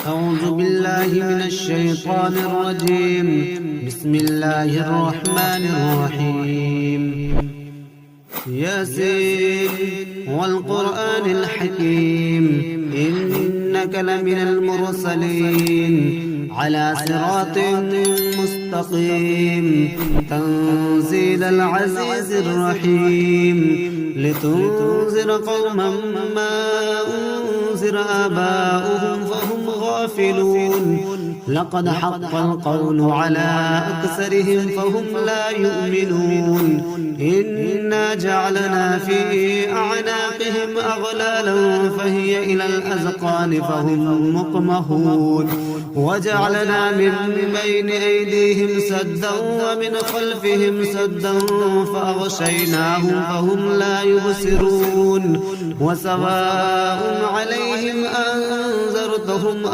أعوذ بالله من الشيطان الرجيم. بسم الله الرحمن الرحيم. ياسين والقرآن الحكيم إنك لمن المرسلين على صراط مستقيم تنزيل العزيز الرحيم لتنذر قوما ما أنذر آباؤهم فهم غافلون لقد حق القول على أكثرهم فهم لا يؤمنون إنا جعلنا في أعناقهم أغلالا فهي إلى الأذقان فهم مقمحون وجعلنا من بين أيديهم سدا ومن خلفهم سدا فأغشيناهم فهم لا يبصرون وسواء عليهم أنذرتهم